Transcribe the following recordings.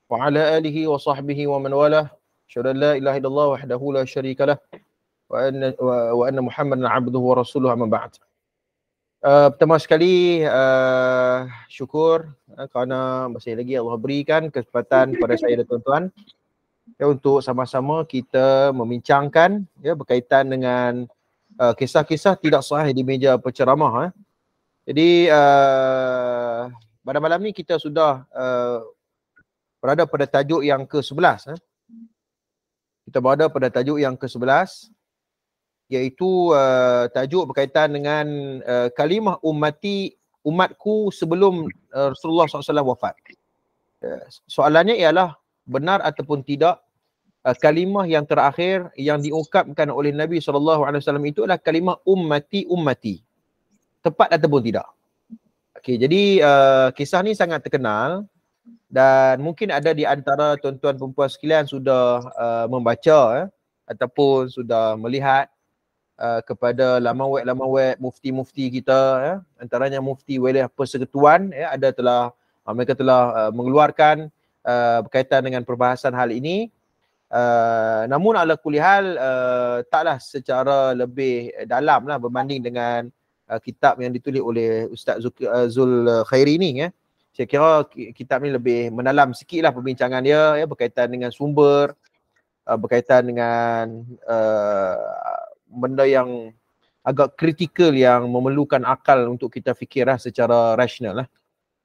wa ala alihi wa sahbihi wa man walah. Asyhadu an la ilaha illallah wahdahu la syarika lah wa anna Muhammadan abduhu wa rasuluhu, amma ba'd. Pertama sekali syukur kerana masih lagi Allah berikan kesempatan kepada saya dan tuan-tuan untuk sama-sama kita membincangkan berkaitan dengan kisah-kisah tidak sahih di meja penceramah. Jadi pada malam ni kita sudah berada pada tajuk yang ke-11. Kita berada pada tajuk yang ke-11, iaitu tajuk berkaitan dengan kalimah umatku sebelum Rasulullah SAW wafat. Soalannya ialah, benar ataupun tidak kalimah yang terakhir yang diungkapkan oleh Nabi SAW itu adalah kalimah ummati. Tepat ataupun tidak? Okey, jadi kisah ni sangat terkenal dan mungkin ada di antara tuan-tuan perempuan sekalian sudah membaca ataupun sudah melihat kepada laman web mufti-mufti kita, antaranya Mufti Wilayah Persekutuan, mereka telah mengeluarkan berkaitan dengan perbahasan hal ini. Namun ala kulli hal taklah secara lebih dalam lah berbanding dengan kitab yang ditulis oleh Ustaz Zul Khairi ni. Saya kira kitab ni lebih mendalam sikit lah perbincangan dia, berkaitan dengan sumber, berkaitan dengan benda yang agak kritikal yang memerlukan akal untuk kita fikirlah secara rasional lah.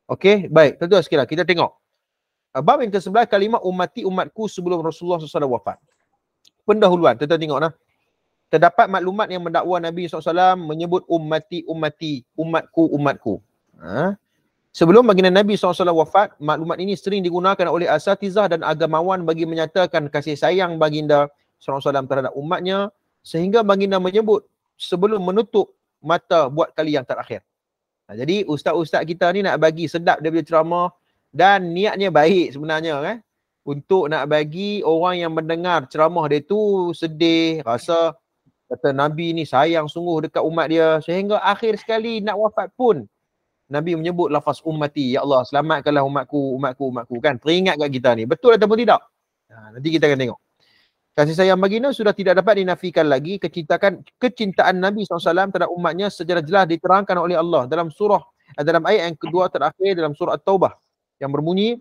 Okey, baik, tuan-tuan sekalian, kita tengok bab yang ke-11, kalimah umatku sebelum Rasulullah SAW wafat. Pendahuluan, tuan-tuan tengok lah. Terdapat maklumat yang mendakwa Nabi SAW menyebut umatku. Sebelum baginda Nabi SAW wafat, maklumat ini sering digunakan oleh asatizah dan agamawan bagi menyatakan kasih sayang baginda SAW terhadap umatnya, sehingga baginda menyebut sebelum menutup mata buat kali yang terakhir. Jadi ustaz-ustaz kita ni nak bagi sedap daripada ceramah dan niatnya baik sebenarnya, untuk nak bagi orang yang mendengar ceramah dia tu sedih, rasa kata Nabi ni sayang sungguh dekat umat dia, sehingga akhir sekali nak wafat pun Nabi menyebut lafaz ummati, ya Allah selamatkanlah umatku kan. Teringat kat kita ni, betul ataupun tidak? Nanti kita akan tengok. Kasih sayang baginda sudah tidak dapat dinafikan lagi. Kecintaan Nabi SAW terhadap umatnya secara jelas diterangkan oleh Allah dalam ayat yang kedua terakhir dalam surah At-Taubah yang berbunyi,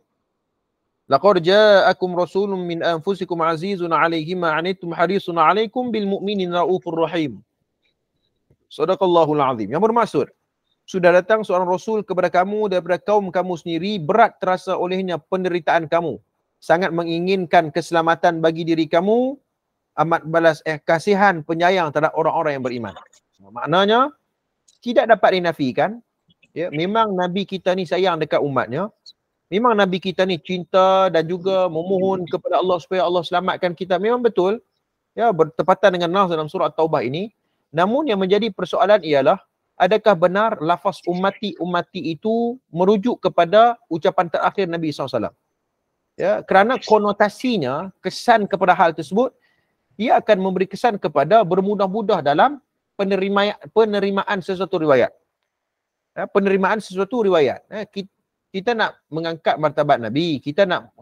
laqad ja'akum rasulun min anfusikum azizun 'alaihi ma 'anittum harisun 'alaikum bil mu'minina raufur rahim. Shadaqallahul azim. Yang bermaksud, sudah datang seorang rasul kepada kamu daripada kaum kamu sendiri, berat terasa olehnya penderitaan kamu, sangat menginginkan keselamatan bagi diri kamu, amat balas kasihan penyayang terhadap orang-orang yang beriman. Maknanya tidak dapat dinafikan, memang Nabi kita ni sayang dekat umatnya, memang Nabi kita ni cinta dan juga memohon kepada Allah supaya Allah selamatkan kita, memang betul, bertepatan dengan nas dalam surah Taubah ini. Namun yang menjadi persoalan ialah, adakah benar lafaz ummati itu merujuk kepada ucapan terakhir Nabi SAW? Kerana konotasinya, kesan kepada hal tersebut, ia akan memberi kesan kepada bermudah-mudah dalam penerimaan sesuatu riwayat. Penerimaan sesuatu riwayat. Kita nak mengangkat martabat Nabi, kita nak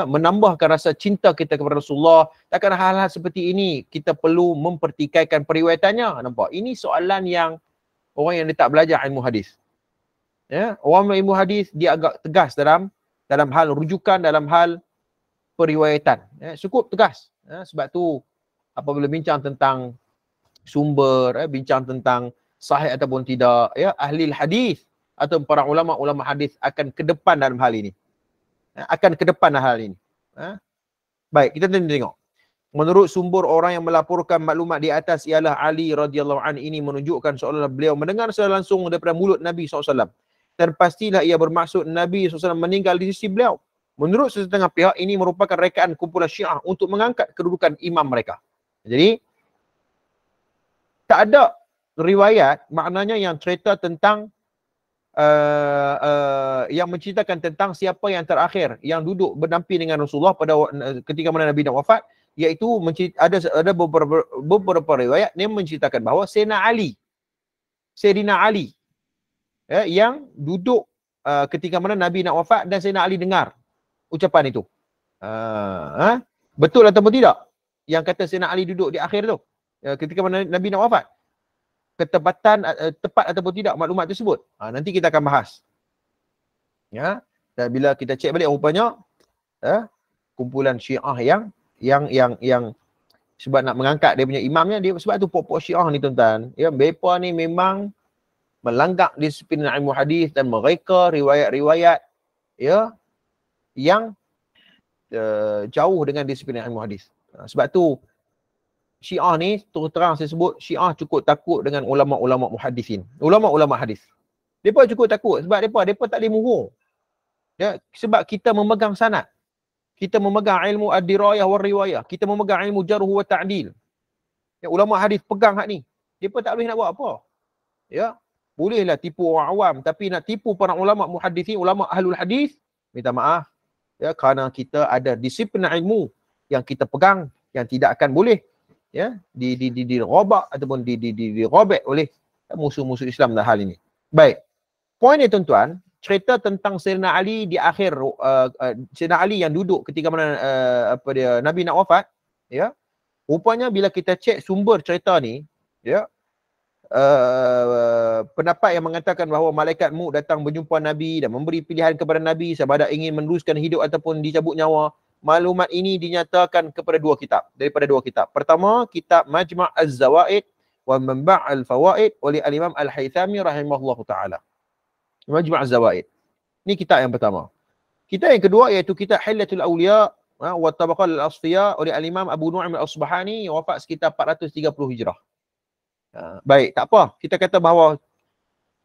menambahkan rasa cinta kita kepada Rasulullah. Takkan hal-hal seperti ini kita perlu mempertikaikan periwayatannya. Nampak? Ini soalan yang orang yang dia tak belajar ilmu hadis. Orang ilmu hadis dia agak tegas dalam hal rujukan, dalam hal periwayatan. Cukup tegas. Sebab tu apabila bincang tentang sumber, bincang tentang sahih ataupun tidak, ahli hadis atau para ulama-ulama hadis akan ke depan dalam hal ini. Baik, kita tengok. Menurut sumber orang yang melaporkan maklumat di atas ialah Ali radhiyallahu anhu, ini menunjukkan seolah-olah beliau mendengar secara langsung daripada mulut Nabi SAW. Dan pastilah ia bermaksud Nabi SAW meninggal di sisi beliau. Menurut sesetengah pihak, ini merupakan rekaan kumpulan Syiah untuk mengangkat kedudukan imam mereka. Jadi, tak ada riwayat maknanya yang cerita tentang yang menceritakan tentang siapa yang terakhir yang duduk berdamping dengan Rasulullah pada ketika mana Nabi dah wafat, iaitu ada beberapa riwayat yang menceritakan bahawa Sayyidina Ali yang duduk ketika mana Nabi nak wafat dan Sayyidina Ali dengar ucapan itu. Betul ataupun tidak? Yang kata Sayyidina Ali duduk di akhir tu, ketika mana Nabi nak wafat. Ketepatan, tepat ataupun tidak maklumat tersebut. Nanti kita akan bahas. Ya. Dan bila kita cek balik rupanya kumpulan Syiah yang sebab nak mengangkat dia punya imamnya, dia sebab tu pokok Syiah ni tuan-tuan. Ya, mereka ni memang melanggar disiplin ilmu hadis dan mereka riwayat-riwayat ya yang jauh dengan disiplin ilmu hadis. Sebab tu Syiah ni terus terang saya sebut, Syiah cukup takut dengan ulama-ulama muhaddisin, ulama-ulama hadis. Depa cukup takut sebab depa tak boleh muhur. Ya, sebab kita memegang sanad. Kita memegang ilmu ad-dirayah wal riwayah, kita memegang ilmu jarh wa ta'dil. Ya, ulama hadis pegang hak ni. Depa tak boleh nak buat apa. Ya, bolehlah tipu orang awam, tapi nak tipu para ulama muhaddisin, ulama ahlul hadis, minta maaf. Ya, kerana kita ada disiplin ilmu yang kita pegang yang tidak akan boleh ya dirobak ataupun dirobek oleh musuh-musuh Islam dalam hal ini. Baik. Poin ni tuan-tuan, cerita tentang Sayyidina Ali di akhir Sayyidina Ali yang duduk ketika mana Nabi nak wafat, ya. Rupanya bila kita cek sumber cerita ni, ya, pendapat yang mengatakan bahawa malaikat Maut datang berjumpa Nabi dan memberi pilihan kepada Nabi sama ada ingin meneruskan hidup ataupun dicabut nyawa. Maklumat ini dinyatakan kepada daripada dua kitab. Pertama, kitab Majma' Az-Zawaid wa Manba' Al-Fawaid oleh Al-Imam Al-Haythami rahimahullahu taala. Majma' Az-Zawaid. Ini kitab yang pertama. Kitab yang kedua iaitu kitab Hillatul Awliya wa Tabaqat Al-Asfiya oleh Al-Imam Abu Nu'aim Al-Asbahani yang wafat sekitar 430 Hijrah. Baik, tak apa. Kita kata bahawa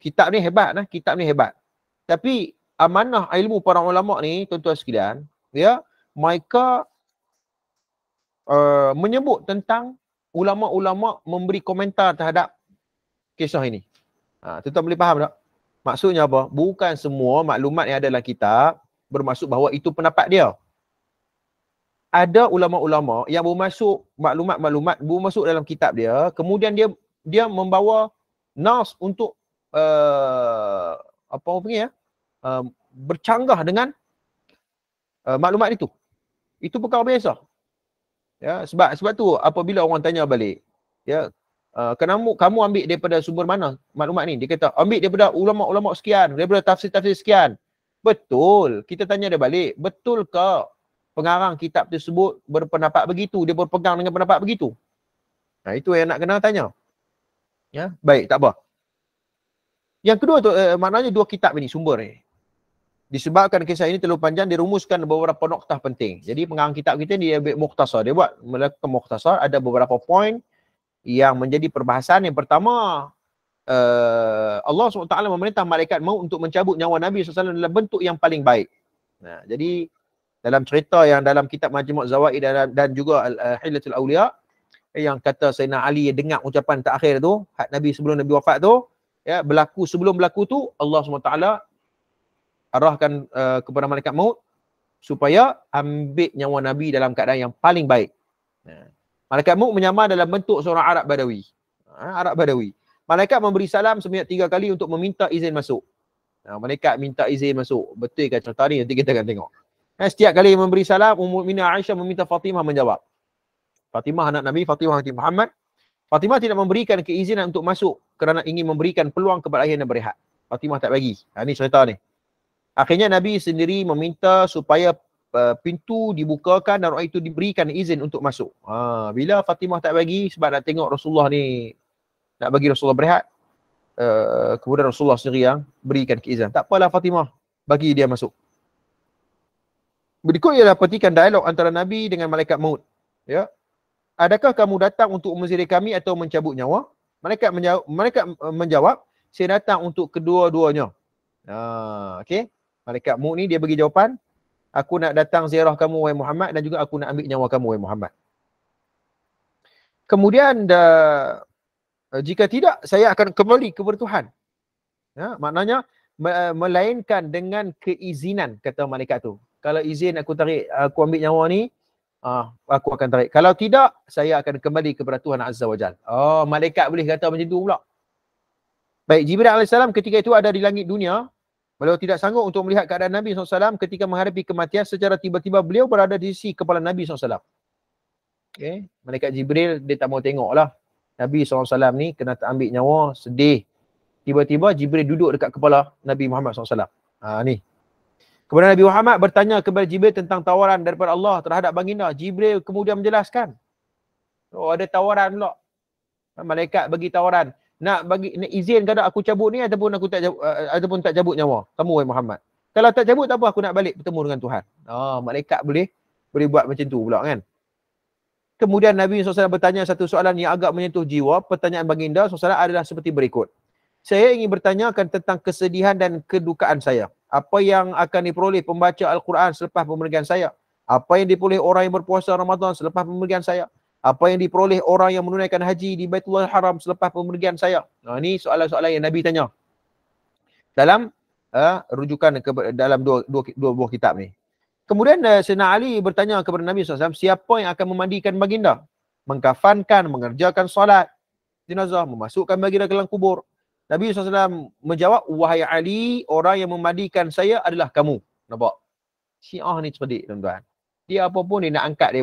kitab ni hebat, kitab ni hebat. Tapi amanah ilmu para ulama ni, tuan-tuan sekalian, ya, mereka menyebut tentang ulama-ulama memberi komentar terhadap kisah ini. Tuan-tuan boleh faham tak? Maksudnya apa? Bukan semua maklumat yang ada dalam kitab bermaksud bahawa itu pendapat dia. Ada ulama-ulama yang bermasuk maklumat-maklumat bermasuk dalam kitab dia, kemudian dia membawa nas untuk bercanggah dengan maklumat itu. Itu perkara biasa. Ya, sebab tu apabila orang tanya balik, ya, kenapa kamu ambil daripada sumber mana maklumat ni? Dia kata ambil daripada ulama-ulama sekian, daripada tafsir-tafsir sekian. Betul. Kita tanya dia balik, betul ke pengarang kitab tersebut berpendapat begitu, dia berpegang dengan pendapat begitu? Itu yang nak kena tanya. Ya, baik, tak apa. Yang kedua tu maknanya dua kitab ini sumber ni. Disebabkan kisah ini terlalu panjang, dirumuskan beberapa noktah penting. Jadi pengarang kitab kita dia ambil mukhtasar, dia buat melakukan mukhtasar, ada beberapa poin yang menjadi perbahasan. Yang pertama, Allah SWT memerintah malaikat maut untuk mencabut nyawa Nabi SAW dalam bentuk yang paling baik. Jadi dalam cerita yang dalam kitab Majmu' Zawaid dan juga Hillatul Awliya, yang kata Sayyidina Ali dengar ucapan terakhir tu, hak Nabi sebelum Nabi wafat tu, ya, sebelum berlaku tu, Allah SWT arahkan kepada malaikat maut supaya ambil nyawa Nabi dalam keadaan yang paling baik. Malaikat maut menyamar dalam bentuk seorang Arab Badawi. Arab Badawi. Malaikat memberi salam sebanyak 3 kali untuk meminta izin masuk. Malaikat minta izin masuk. Betul ke cerita ni? Nanti kita akan tengok. Setiap kali memberi salam, Ummul Mukminin Aisyah meminta Fatimah menjawab. Fatimah anak Nabi, Fatimah binti Muhammad. Fatimah tidak memberikan keizinan untuk masuk kerana ingin memberikan peluang kepada ayahnya berehat. Fatimah tak bagi. Ini cerita ni. Akhirnya Nabi sendiri meminta supaya pintu dibukakan dan orang itu diberikan izin untuk masuk. Bila Fatimah tak bagi sebab nak tengok Rasulullah ni, nak bagi Rasulullah berehat, kemudian Rasulullah sendiri yang berikan keizinan. Tak apalah Fatimah, bagi dia masuk. Berikut ialah petikan dialog antara Nabi dengan malaikat maut. Ya. Adakah kamu datang untuk menzikir kami atau mencabut nyawa? Malaikat menjawab, saya datang untuk kedua-duanya. Okey. Malaikat maut ni dia bagi jawapan, aku nak datang ziarah kamu wahai Muhammad dan juga aku nak ambil nyawa kamu wahai Muhammad. Kemudian jika tidak, saya akan kembali kepada Tuhan. Ya, maknanya melainkan dengan keizinan, kata malaikat tu. Kalau izin aku tarik, aku ambil nyawa ni, aku akan tarik. Kalau tidak, saya akan kembali kepada Tuhan Azza wa Jal. Malaikat boleh kata macam tu pula. Baik, Jibril AS ketika itu ada di langit dunia Beliau tidak sanggup untuk melihat keadaan Nabi SAW ketika menghadapi kematian. Secara tiba-tiba beliau berada di sisi kepala Nabi SAW. Okay. Malaikat Jibril, dia tak mau tengok lah. Nabi SAW ni kena ambil nyawa, sedih. Tiba-tiba Jibril duduk dekat kepala Nabi Muhammad SAW. Ni. Kemudian Nabi Muhammad bertanya kepada Jibril tentang tawaran daripada Allah terhadap baginda. Jibril kemudian menjelaskan. Oh, ada tawaran pula. Malaikat bagi tawaran. Nak izin ke tak aku cabut ni ataupun aku tak cabut nyawa kamu wahai Muhammad. Kalau tak cabut tak apa, aku nak balik bertemu dengan Tuhan. Malaikat boleh buat macam tu pula kan. Kemudian Nabi SAW bertanya satu soalan yang agak menyentuh jiwa. Pertanyaan baginda SAW adalah seperti berikut. Saya ingin bertanyakan tentang kesedihan dan kedukaan saya. Apa yang akan diperoleh pembaca Al-Quran selepas pemergian saya? Apa yang diperoleh orang yang berpuasa Ramadan selepas pemergian saya? Apa yang diperoleh orang yang menunaikan haji di Baitullah Haram selepas pemergian saya? Ini soalan-soalan yang Nabi tanya dalam rujukan dalam dua buah kitab ni. Kemudian Sayyidina Ali bertanya kepada Nabi SAW, siapa yang akan memandikan baginda? Mengkafankan, mengerjakan solat jenazah, memasukkan baginda ke dalam kubur. Nabi SAW menjawab, wahai Ali, orang yang memandikan saya adalah kamu. Nampak? Syiah ni cerdik tuan-tuan. Dia apa pun dia nak angkat dia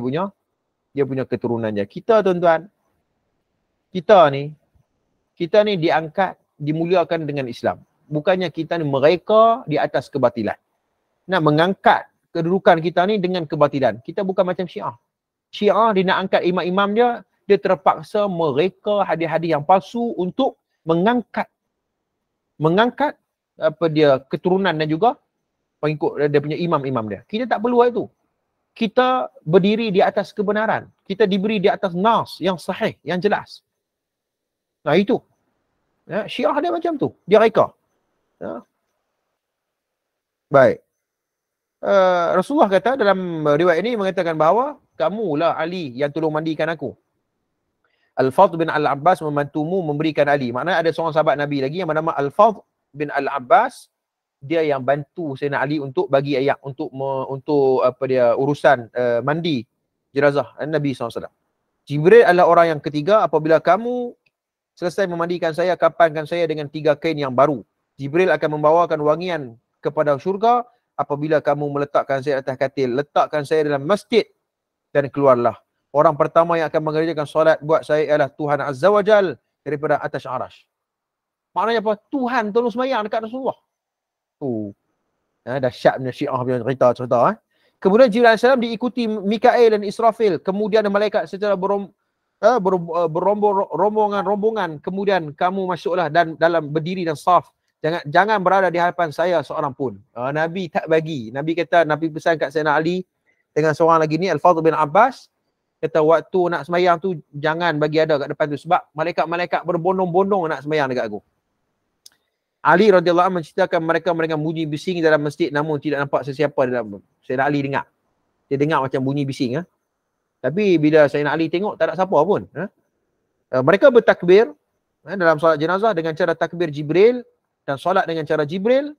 punya keturunannya. Kita tuan-tuan, kita ni diangkat, dimuliakan dengan Islam. Bukannya kita ni mereka di atas kebatilan. Nak mengangkat kedudukan kita ni dengan kebatilan. Kita bukan macam Syiah. Syiah dia nak angkat imam-imam dia terpaksa mereka hadis-hadis yang palsu untuk mengangkat keturunan dan juga pengikut dia punya imam-imam dia. Kita tak perlu itu. Kita berdiri di atas kebenaran. Kita diberi di atas nas yang sahih, yang jelas. Nah itu. Ya, Syiah dia macam tu. Dia reka. Ya. Baik. Rasulullah kata dalam riwayat ini mengatakan bahawa kamulah Ali yang tolong mandikan aku. Al-Fadl bin Al-Abbas membantumu memberikan Ali. Maknanya ada seorang sahabat Nabi lagi yang bernama Al-Fadl bin Al-Abbas. Dia yang bantu Sayyidina Ali untuk bagi ayat untuk urusan mandi jenazah Nabi SAW. Jibril adalah orang yang ketiga. Apabila kamu selesai memandikan saya, kapankan saya dengan 3 kain yang baru. Jibril akan membawakan wangian kepada syurga. Apabila kamu meletakkan saya atas katil, letakkan saya dalam masjid dan keluarlah. Orang pertama yang akan mengerjakan solat buat saya ialah Tuhan Azza wa Jal daripada atas arash. Maknanya apa? Tuhan tolong sembahyang dekat Rasulullah. Dahsyatnya Syiah punya cerita. Kemudian Jibril AS diikuti Mikail dan Israfil. Kemudian malaikat secara berombongan-rombongan. Kemudian kamu masuklah dan dalam berdiri dan saf. Jangan berada di hadapan saya seorang pun. Nabi tak bagi. Nabi kata, Nabi pesan kat Sayyidina Ali dengan seorang lagi ni, Al-Fadl bin Abbas. Kata waktu nak sembahyang tu, jangan bagi ada kat depan tu. Sebab malaikat-malaikat berbondong-bondong nak sembahyang dekat aku. Ali radhiyallahu anhu menceritakan mereka bunyi bising dalam masjid namun tidak nampak sesiapa dalam. Sayyidina Ali dengar. Dia dengar macam bunyi bising. Tapi bila Sayyidina Ali tengok, tak ada siapa pun. Mereka bertakbir dalam solat jenazah dengan cara takbir Jibril. Dan solat dengan cara Jibril.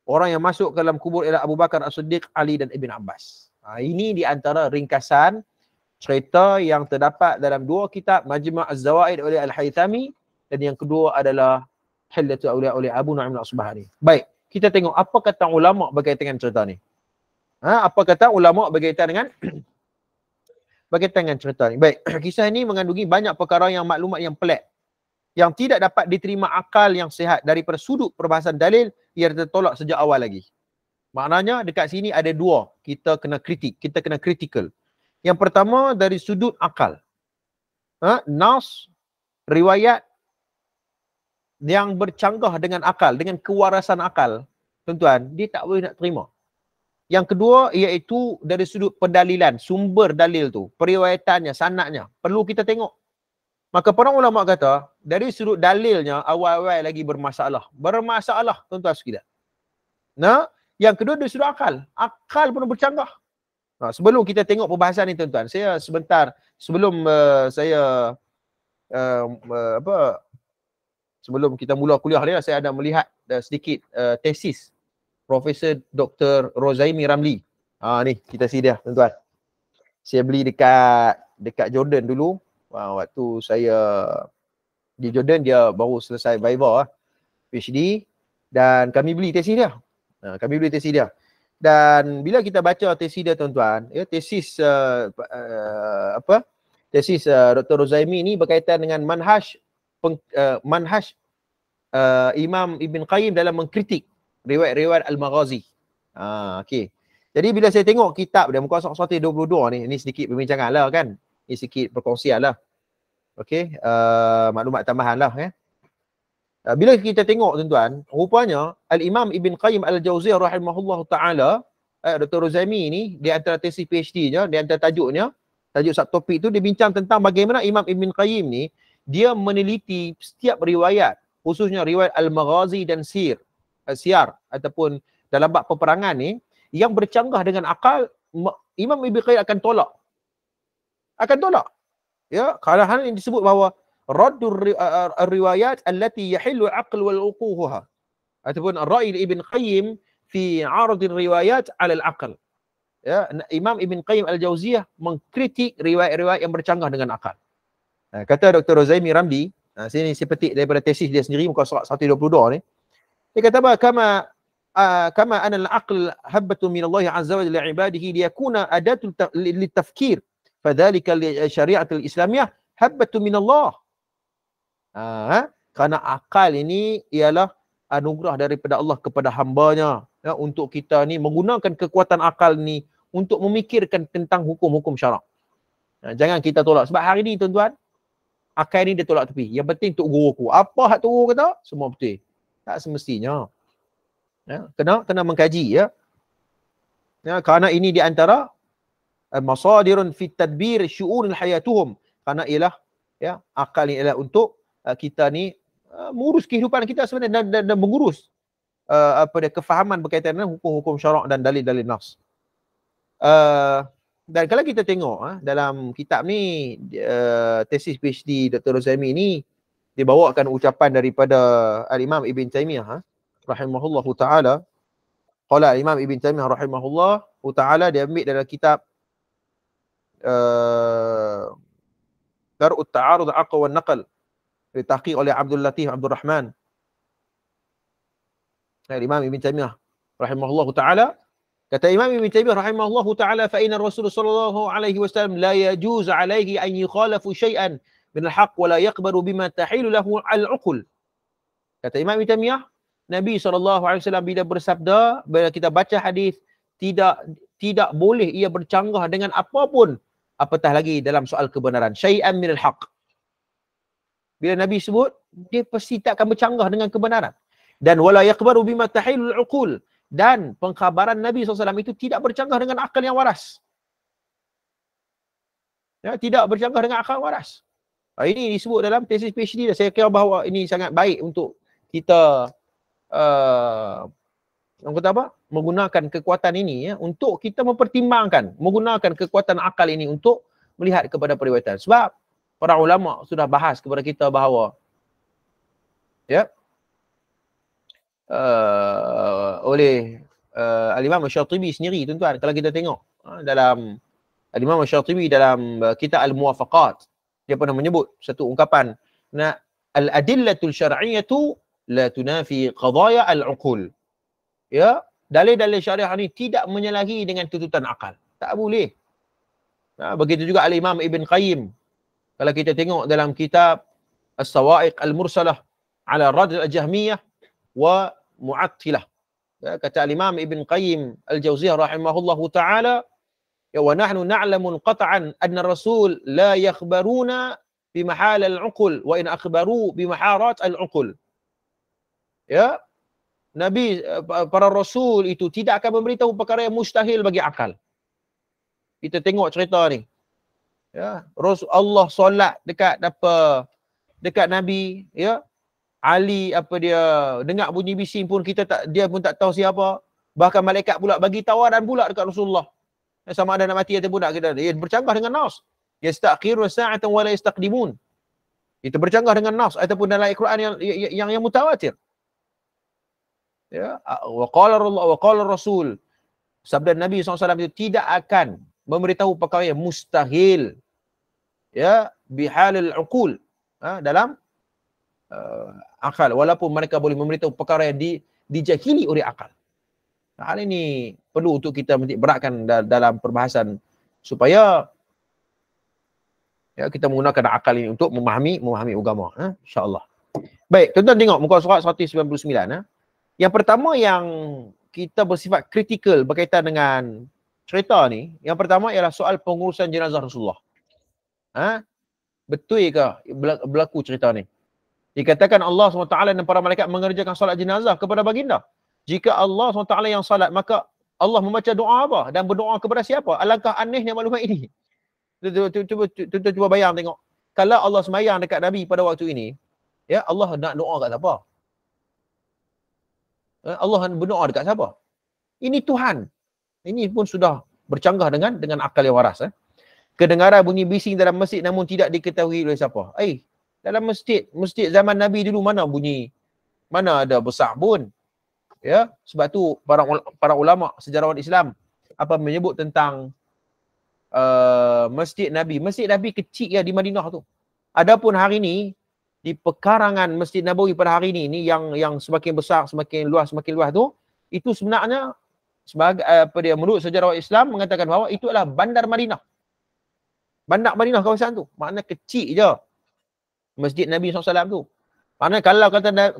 Orang yang masuk ke dalam kubur ialah Abu Bakar As-Siddiq, Ali dan Ibn Abbas. Ini di antara ringkasan cerita yang terdapat dalam 2 kitab Majma' Az-Zawaid oleh Al-Haythami. Dan yang kedua adalah Hillatul Awliya oleh Abu Nu'aim Al-Asbahani. Baik, kita tengok apa kata ulama' berkaitan dengan cerita ni. Apa kata ulama' berkaitan dengan cerita ni. Baik, kisah ini mengandungi banyak perkara yang maklumat yang pelik. Yang tidak dapat diterima akal yang sihat daripada sudut perbahasan dalil yang tertolak sejak awal lagi. Maknanya dekat sini ada 2. Kita kena kritik, kita kena critical. Yang pertama dari sudut akal. Nas, riwayat yang bercanggah dengan akal, dengan kewarasan akal. Tuan-tuan, dia tak boleh nak terima. Yang kedua iaitu dari sudut pendalilan, sumber dalil tu, periwayatannya, sanadnya. Perlu kita tengok. Maka para ulama kata, dari sudut dalilnya, awal-awal lagi bermasalah. Bermasalah, tuan-tuan sekalian. Yang kedua dari sudut akal. Akal pun bercanggah. Sebelum kita tengok perbahasan ni, tuan-tuan, saya sebentar, sebelum sebelum kita mula kuliah ni, saya ada melihat sedikit tesis Profesor Dr. Rozaimi Ramli. Ni, kita see dia, tuan-tuan. Saya beli dekat Jordan dulu. Waktu saya di Jordan, dia baru selesai Viva PhD, dan kami beli tesis dia. Kami beli tesis dia. Dan bila kita baca tesis dia tuan-tuan, ya, tesis tesis Dr. Ruzaimi ni berkaitan dengan manhaj Imam Ibn Qayyim dalam mengkritik riwayat-riwayat Al-Maghazi. Okey. Jadi bila saya tengok kitab dia muka surat 22 ni sedikit perbincangan lah kan. Ini sikit perkongsian lah. Okey, maklumat tambahan lah ya. Bila kita tengok tuan-tuan, rupanya Al-Imam Ibn Qayyim Al-Jauziyah rahimahullah ta'ala, Dr. Ruzaimi ni, di antara tesis PhD-nya, di antara tajuknya, tajuk subtopik tu, dia bincang tentang bagaimana Imam Ibn Qayyim ni, dia meneliti setiap riwayat, khususnya riwayat Al-Maghazi dan Siyar, ataupun dalam bab peperangan ni, yang bercanggah dengan akal, Imam Ibn Qayyim akan tolak. Ya, kerana hal ini disebut bahawa raddur riwayat allati yahillu aql wal uquha, ataupun ar-ra'i Ibn Qayyim fi 'arad riwayat 'ala al-aql. Ya, Imam Ibn Qayyim Al-Jauziyah mengkritik riwayat-riwayat yang bercanggah dengan akal. Kata Dr. Ruzaimi Ramli, sini saya petik daripada tesis dia sendiri muka surat 122 ni. Dia kata apa? Kama anna al-aql habbatun min Allah 'azza wa jalla li 'ibadihi liyakuna adatul litafkir, fadhalika li syari'atil islamiyah habbatun min Allah. Kerana akal ini ialah anugerah daripada Allah kepada hambanya, ya, untuk kita ni menggunakan kekuatan akal ni untuk memikirkan tentang hukum-hukum syarak. Jangan kita tolak. Sebab hari ni tuan-tuan, akal ni dia tolak tepi. Yang penting Tok Guruku. Apa hak Tok Guru kata, semua betul. Tak semestinya. Ya, kena mengkaji ya. Ya, kerana ini di antara masadirun fi tadbir syu'un hayatuhum. Kerana ialah ya, akal ni ialah untuk kita ni mengurus kehidupan kita sebenarnya dan mengurus kefahaman berkaitan dengan hukum-hukum syarak dan dalil-dalil nas. Dan kalau kita tengok dalam kitab ni, tesis PhD Dr. Ruzaimi ni dibawakan ucapan daripada Al-Imam Ibn Taymiyah rahimahullahu ta'ala. Qala Al-Imam Ibn Taymiyah rahimahullahu ta'ala, dia ambil dalam kitab Dar'ut Ta'arud Aql wa Naql, ditahqiq oleh Abdul Latif Abdul Rahman. Imam Ibn Taymiyah rahimahullahu ta'ala, kata Imam Ibn Taymiyah rahimahullahu ta'ala, fa inna Rasulullah sallallahu alaihi wasallam la yajuz alaihi an yukhalafu syai'an min al-haq wa la yaqbalu bima tahilu lahu al-uqul. Kata Imam Ibn Taymiyah, Nabi SAW bila bersabda, bila kita baca hadis, tidak boleh ia bercanggah dengan apapun, apatah lagi dalam soal kebenaran. Syai'an min al-haq. Bila Nabi sebut, dia pasti tak akan bercanggah dengan kebenaran. Dan wala yaqbaru bima tahilul uqul, dan pengkhabaran Nabi SAW itu tidak bercanggah dengan akal yang waras. Ya, tidak bercanggah dengan akal waras. Ini disebut dalam tesis PhD. Saya kira bahawa ini sangat baik untuk kita menggunakan kekuatan ini ya, untuk kita mempertimbangkan, menggunakan kekuatan akal ini untuk melihat kepada periwayatan. Sebab para ulama sudah bahas kepada kita bahawa ya oleh Al-Imam Asy-Syatibi sendiri tuan-tuan, kalau kita tengok dalam Al-Imam Asy-Syatibi dalam kitab Al-Muwafaqat, dia pernah menyebut satu ungkapan, al-adillatul syar'iyyatu la tunafi qadaya al-uqul. Ya, dalil-dalil syariah ni tidak menyalahi dengan tuntutan akal. Tak boleh. Begitu juga Al-Imam Ibn Qayyim. Kalau kita tengok dalam kitab As-Sawa'iq Al-Mursalah ala Rad Al-Jahmiyah wa Mu'attilah. Ya, kata Al-Imam Ibn Qayyim Al-Jauziyah rahimahullahu ta'ala, ya, wa nahnu na'lamu qat'an anna Rasul la yakhbaruna bimahal al-uqul wa in akhbaru bimaharat al-uqul. Ya, Nabi, para Rasul itu tidak akan memberitahu perkara yang mustahil bagi akal. Kita tengok cerita ni. Ya, Rasul Allah solat dekat Nabi, ya. Ali dia dengar bunyi bising pun dia pun tak tahu siapa. Bahkan malaikat pula bagi tawaran pula dekat Rasulullah. Sama ada nak mati ataupun tak, kita dia bercanggah dengan nas. Yastakhiruna sa'atan wa la yastaqdimun. Itu bercanggah dengan nas ataupun dalam Al-Quran yang mutawatir. Ya, wa qala Rasul, sabda Nabi SAW itu tidak akan memberitahu perkara yang mustahil, ya, bihalil uqul, dalam akal, walaupun mereka boleh memberitahu perkara yang dijahili oleh akal. Hal ini perlu untuk kita menitik beratkan dalam perbahasan supaya ya, kita menggunakan akal ini untuk memahami agama. InsyaAllah. Baik, tuan-tuan tengok muka surat 199. Yang pertama yang kita bersifat kritikal berkaitan dengan cerita ni, yang pertama ialah soal pengurusan jenazah Rasulullah. Betul ke berlaku cerita ni? Dikatakan Allah SWT dan para malaikat mengerjakan solat jenazah kepada baginda. Jika Allah SWT yang salat, maka Allah membaca doa apa? Dan berdoa kepada siapa? Alangkah anehnya maklumat ini. Cuba bayang tengok. Kalau Allah semayang dekat Nabi pada waktu ini, ya Allah nak doa kat siapa? Allah berdoa dekat siapa? Ini Tuhan. Ini pun sudah bercanggah dengan akal yang waras. Kedengaran bunyi bising dalam masjid namun tidak diketahui oleh siapa. Dalam masjid zaman Nabi dulu mana bunyi? Mana ada besar pun. Ya, sebab tu para ulama sejarawan Islam apa menyebut tentang masjid Nabi. Masjid Nabi kecil ya di Madinah tu. Adapun hari ni di pekarangan Masjid Nabawi pada hari ni yang semakin besar, semakin luas tu, itu sebenarnya sebagai menurut sejarawan Islam mengatakan bahawa itu adalah Bandar Madinah. Bandar Madinah kawasan tu. Maknanya kecil je Masjid Nabi SAW tu. Maknanya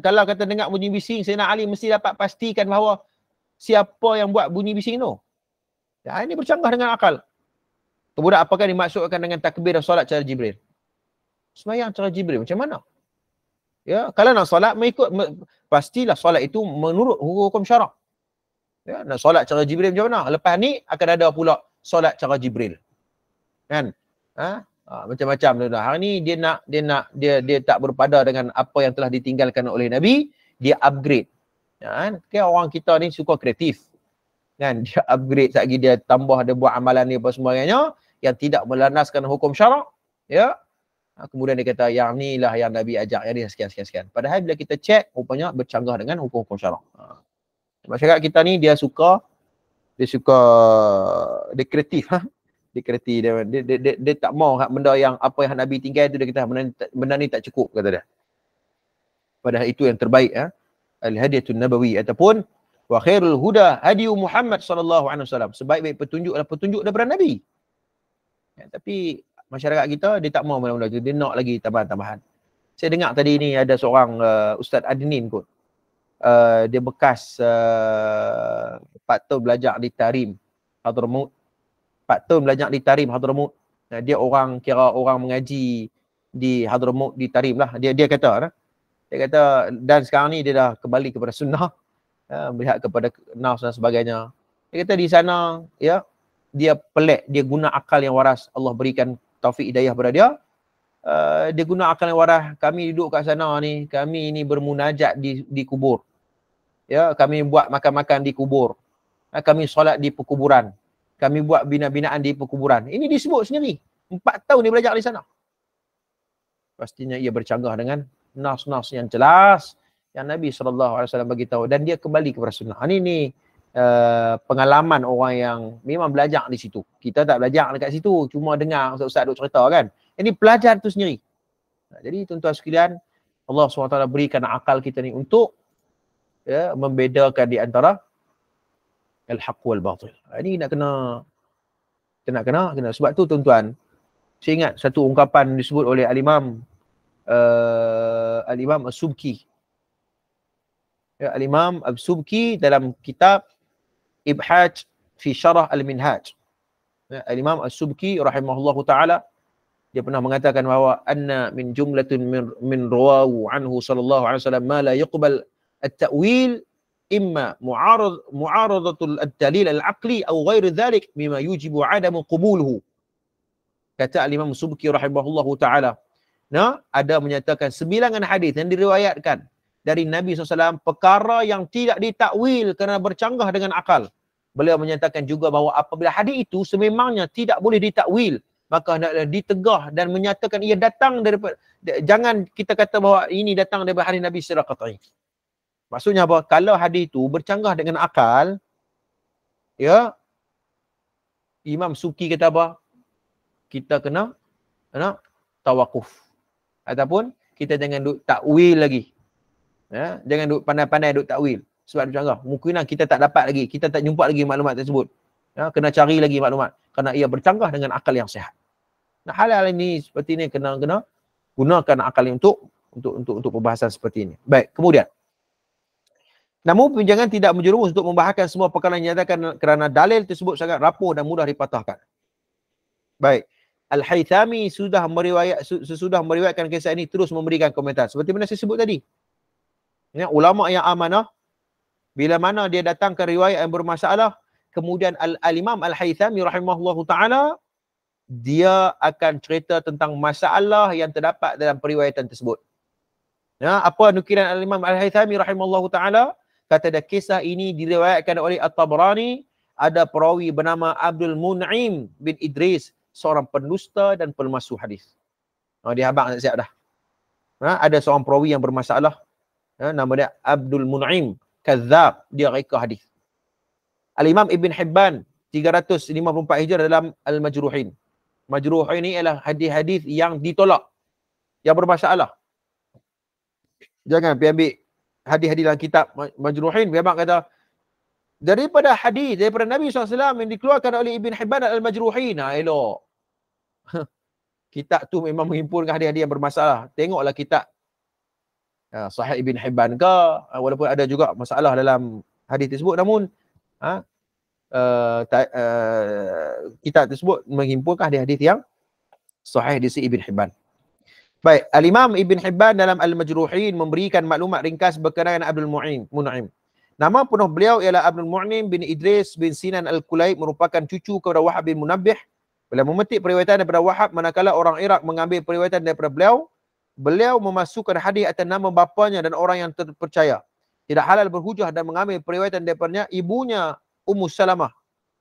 kalau kata dengar bunyi bising, Sayyidina Ali mesti dapat pastikan bahawa siapa yang buat bunyi bising tu. Ya, ini bercanggah dengan akal. Kemudian apakah dimaksudkan dengan takbir dan solat cara Jibril? Semayang cara Jibril macam mana? Ya, kalau nak solat pastilah solat itu menurut hukum syarak. Ya, nak solat cara Jibril macam mana? Lepas ni akan ada pula solat cara Jibril. Kan? Macam-macam tu. Hari ni dia tak berpada dengan apa yang telah ditinggalkan oleh Nabi, dia upgrade. Kan? Orang kita ni suka kreatif. Kan? Dia upgrade lagi, dia tambah, dia buat amalan ni apa semuanya yang tidak melandaskan hukum syarak. Ya. Kemudian dia kata yang ni lah yang Nabi ajak, yang ni sekian. Padahal bila kita cek rupanya bercanggah dengan hukum-hukum syarak. Masyarakat kita ni dia kreatif. Dia tak mau benda yang apa yang Nabi tinggal tu, dia kata benda ni tak cukup, kata dia. Padahal itu yang terbaik. Al-Hadiyatun Nabawi ataupun wa khairul huda hadiyu Muhammad sallallahu alaihi wasallam. Sebaik-baik petunjuk adalah petunjuk daripada Nabi. Ya, tapi masyarakat kita dia tak mau benda-benda tu, dia nak lagi tambahan-tambahan. Saya dengar tadi ni ada seorang Ustaz Adnin kot. Dia bekas 4 tahun belajar di Tarim Hadramaut. 4 tahun belajar di Tarim Hadramaut. Dia kira orang mengaji di Hadramaut di Tarim lah. Dia kata dan sekarang ni dia dah kembali kepada sunnah, melihat kepada nafs dan sebagainya. Dia kata di sana ya dia pelik, dia guna akal yang waras. Allah berikan taufik hidayah kepada dia. Dia guna akal yang waras. Kami duduk kat sana ni, kami ni bermunajat di kubur. Ya, kami buat makan-makan di kubur. Kami solat di perkuburan. Kami buat bina-binaan di perkuburan. Ini disebut sendiri. 4 tahun dia belajar di sana. Pastinya ia bercanggah dengan nas-nas yang jelas yang Nabi SAW bagi tahu, dan dia kembali kepada sunnah. Ini pengalaman orang yang memang belajar di situ. Kita tak belajar dekat situ, cuma dengar ustaz-ustaz duk cerita kan. Ini pelajar tu sendiri. Jadi tuan-tuan sekalian, Allah SWT berikan akal kita ni untuk membedakan di antara al-haq wal batil. Ini nak kena. Sebab tu tuan-tuan, saya ingat satu ungkapan disebut oleh Al-Imam As-Subki. Ya, Al-Imam As-Subki dalam kitab Ibhaj fi Syarah Al-Minhaj. Ya, Al-Imam As-Subki rahimahullahu ta'ala, dia pernah mengatakan bahawa anna min jumlatin min rawahu anhu sallallahu alaihi wasallam ma la yuqbal at-ta'wil imma mu'aradatul ad-dalil al-aqli atau ghairi dhalik mimma yujibu 'adamu qubuluhu. Kata Al-Imam Subki rahimahullahu ta'ala, ada menyatakan 9 hadis yang diriwayatkan dari Nabi SAW, perkara yang tidak ditakwil kerana bercanggah dengan akal. Beliau menyatakan juga bahawa apabila hadis itu sememangnya tidak boleh ditakwil, maka hendaklah ditegah dan menyatakan ia datang daripada, jangan kita kata bahawa ini datang daripada hadis Nabi secara qat'i. Maksudnya apa? Kalau hadis itu bercanggah dengan akal, ya, Imam Subki kata apa? Kita kena tawakuf. Ataupun kita jangan duk takwil lagi. Ya, jangan duk pandai-pandai duk takwil. sebab bercanggah. Mungkin kita tak dapat lagi, kita tak jumpa lagi maklumat tersebut. Ya, kena cari lagi maklumat kerana ia bercanggah dengan akal yang sihat. Nah, hal-hal ini seperti ini kena gunakan akal untuk pembahasan seperti ini. Baik, kemudian. Namun perbincangan tidak menjerumus untuk membahaskan semua perkara yang dinyatakan kerana dalil tersebut sangat rapuh dan mudah dipatahkan. Baik. Al-Haythami sesudah meriwayatkan kisah ini terus memberikan komentar. Seperti mana saya sebut tadi. Ya, ulama yang amanah, bila mana dia datangkan riwayat yang bermasalah, kemudian Al-Imam Al-Haythami rahimahullahu ta'ala, dia akan cerita tentang masalah yang terdapat dalam periwayatan tersebut. Ya, apa nukilan Al-Imam Al-Haythami rahimahullahu ta'ala? Kata dia, kisah ini diriwayatkan oleh At-Tabrani, ada perawi bernama Abdul Mun'im bin Idris, seorang pendusta dan pemalsu hadis. Dia habang tak siap dah. Ada seorang perawi yang bermasalah, nama dia Abdul Mun'im, kadzab, dia reka hadis. Al-Imam Ibn Hibban 354 Hijrah dalam Al-Majruhin. Majruhin ini adalah hadis-hadis yang ditolak, yang bermasalah. Jangan pergi ambil hadis-hadis dalam kitab Majruhin. Memang kata daripada Nabi SAW yang dikeluarkan oleh Ibn Hibban dan Al-Majruhin. Elok. Kitab tu memang menghimpunkan hadis-hadis yang bermasalah. Tengoklah kitab Sahih Ibn Hibban ke, walaupun ada juga masalah dalam hadis tersebut, namun kitab tersebut menghimpunkan hadis-hadis yang sahih di Ibn Hibban. Baik, Al-Imam Ibn Hibban dalam Al-Majruhin memberikan maklumat ringkas berkenaan Abdul Mun'im. Nama penuh beliau ialah Abdul Mun'im bin Idris bin Sinan Al-Kulaib, merupakan cucu kepada Wahab bin Munabbih. Beliau memetik periwayatan daripada Wahab, manakala orang Iraq mengambil periwayatan daripada beliau, beliau memasukkan hadis atas nama bapanya dan orang yang terpercaya. Tidak halal berhujah dan mengambil periwayatan daripadanya. Ibunya Ummu Salamah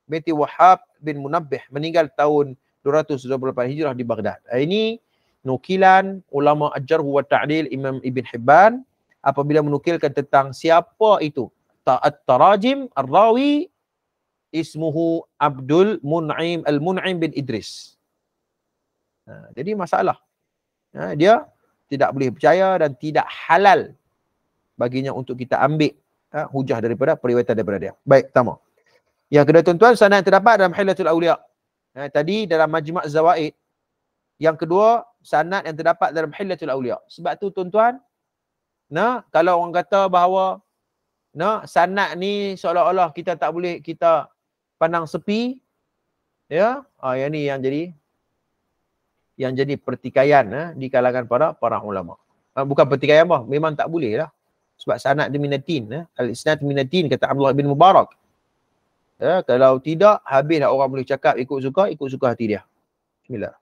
binti Wahab bin Munabbih, meninggal tahun 228 Hijrah di Baghdad. Ini nukilan ulama Al-Jarh wa Ta'dil Imam Ibn Hibban apabila menukilkan tentang siapa itu At-Tarajim Ar-Rawi ismuhu Abdul Mun'im Al-Mun'im bin Idris. Jadi masalah. Dia tidak boleh percaya dan tidak halal baginya untuk kita ambil hujah daripada periwayatan daripada dia. Baik, pertama. Yang kedua tuan-tuan, sanad yang terdapat dalam Hilyatul Awliya. Tadi dalam Majma' Zawaid. Yang kedua, sanad yang terdapat dalam Hilyatul Awliya. Sebab tu tuan-tuan, kalau orang kata bahawa sanad ni seolah-olah kita tak boleh kita pandang sepi, ya, yang ni yang jadi pertikaian di kalangan para ulama. Bukan pertikaian bah, memang tak boleh lah. Sebab sanad dia minatin, al-isnad minatin, kata Abdullah bin Mubarak. Kalau tidak, habislah orang boleh cakap ikut suka hati dia. Bismillah.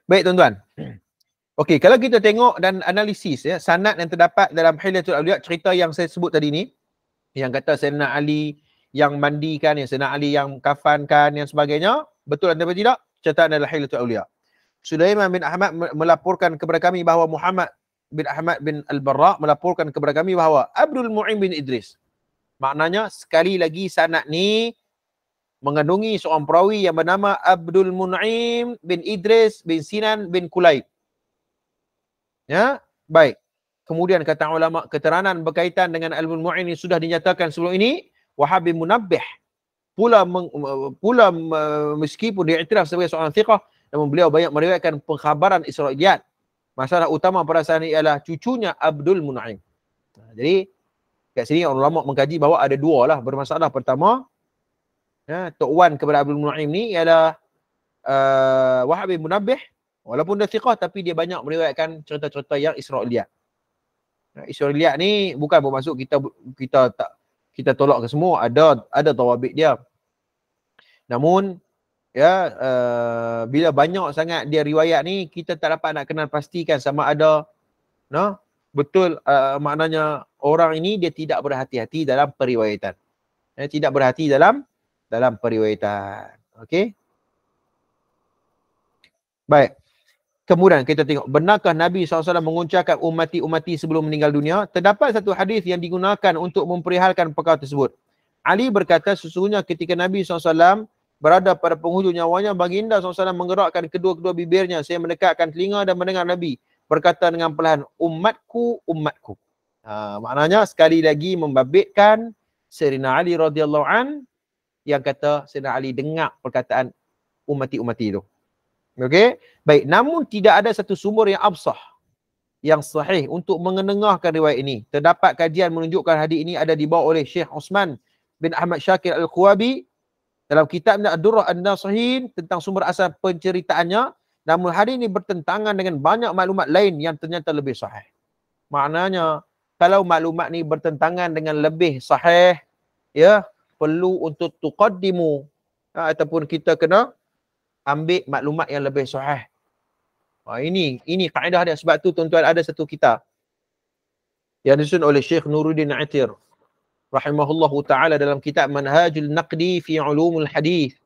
Baik tuan-tuan. Okey, kalau kita tengok dan analisis sanad yang terdapat dalam Hilyatul Awliya, cerita yang saya sebut tadi ni, yang kata Sayyidina Ali yang mandikan, yang Sayyidina Ali yang kafankan, yang sebagainya, betul atau tidak? Cerita dalam Hilyatul Awliya. Sulaiman bin Ahmad melaporkan kepada kami bahawa Muhammad bin Ahmad bin Al-Barra melaporkan kepada kami bahawa Abdul Mu'im bin Idris. Maknanya sekali lagi sanad ni mengandungi seorang perawi yang bernama Abdul Mun'im bin Idris bin Sinan bin Kulaib. Ya, baik. Kemudian kata ulama, keterangan berkaitan dengan Abdul Mu'im ini sudah dinyatakan sebelum ini. Wahab bin Munabbih pula meskipun dia iktiraf sebagai seorang thiqah, namun beliau banyak meriwayatkan pengkhabaran Israiliyat. Masalah utama pada saat ini ialah cucunya Abdul Mun'im. Jadi kat sini ulama mengkaji bahawa ada dua lah bermasalah. Pertama, Tok Wan kepada Abdul Mun'im ni ialah Wahab bin Munabbih, walaupun dia thiqah tapi dia banyak meriwayatkan cerita-cerita yang Israiliyat. Israiliyat ni bukan bermaksud kita tolak ke semua, ada tawabik dia. Namun bila banyak sangat dia riwayat ni, kita tak dapat nak kenal pastikan sama ada betul maknanya orang ini dia tidak berhati-hati dalam periwayatan. Tidak berhati dalam periwayatan. Okey. Baik. Kemudian kita tengok, benarkah Nabi SAW menguncapkan ummati sebelum meninggal dunia? Terdapat satu hadis yang digunakan untuk memperihalkan perkara tersebut. Ali berkata, sesungguhnya ketika Nabi SAW berada pada penghujung nyawanya, baginda SAW menggerakkan kedua-kedua bibirnya. Saya mendekatkan telinga dan mendengar Nabi berkata dengan perlahan, umatku, umatku. Maknanya sekali lagi membabitkan Sayyidina Ali radhiyallahu an yang kata Sayyidina Ali dengar perkataan umati-umati itu. Okey? Baik, namun tidak ada satu sumber yang absah, yang sahih untuk mengenengahkan riwayat ini. Terdapat kajian menunjukkan hadis ini ada dibawa oleh Syekh Osman bin Ahmad Syakir Al-Khuwabi dalam kitabnya Ad-Durrah An-Nasihin tentang sumber asal penceritaannya. Namun hadis ini bertentangan dengan banyak maklumat lain yang ternyata lebih sahih. Maknanya, kalau maklumat ni bertentangan dengan lebih sahih, ya, perlu untuk tuqaddimu, ataupun kita kena ambil maklumat yang lebih sahih. Ini kaedah dia. Sebab tu tuan-tuan ada satu kitab yang disusun oleh Syekh Nuruddin Atir rahimahullahu taala dalam kitab Manhajul Naqdi fi Ulumul Hadis,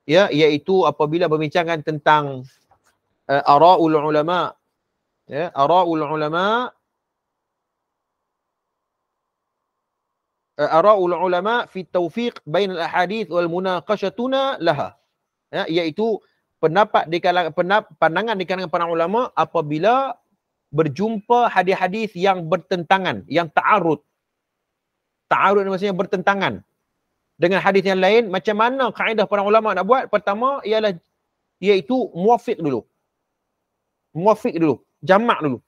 ya, iaitu apabila berbincangkan tentang ara'ul ulama, ya, ara'ul ulama fi tawfiq bain al ahadith wal munaqashatuna laha, ya, iaitu pendapat di kalangan pandangan di kalangan para ulama apabila berjumpa hadis-hadis yang bertentangan, yang ta'arud. Ta'arud maksudnya bertentangan dengan hadis yang lain. Macam mana kaedah para ulama nak buat? Pertama ialah iaitu muwafiq dulu. Muwafiq dulu, jamak dulu.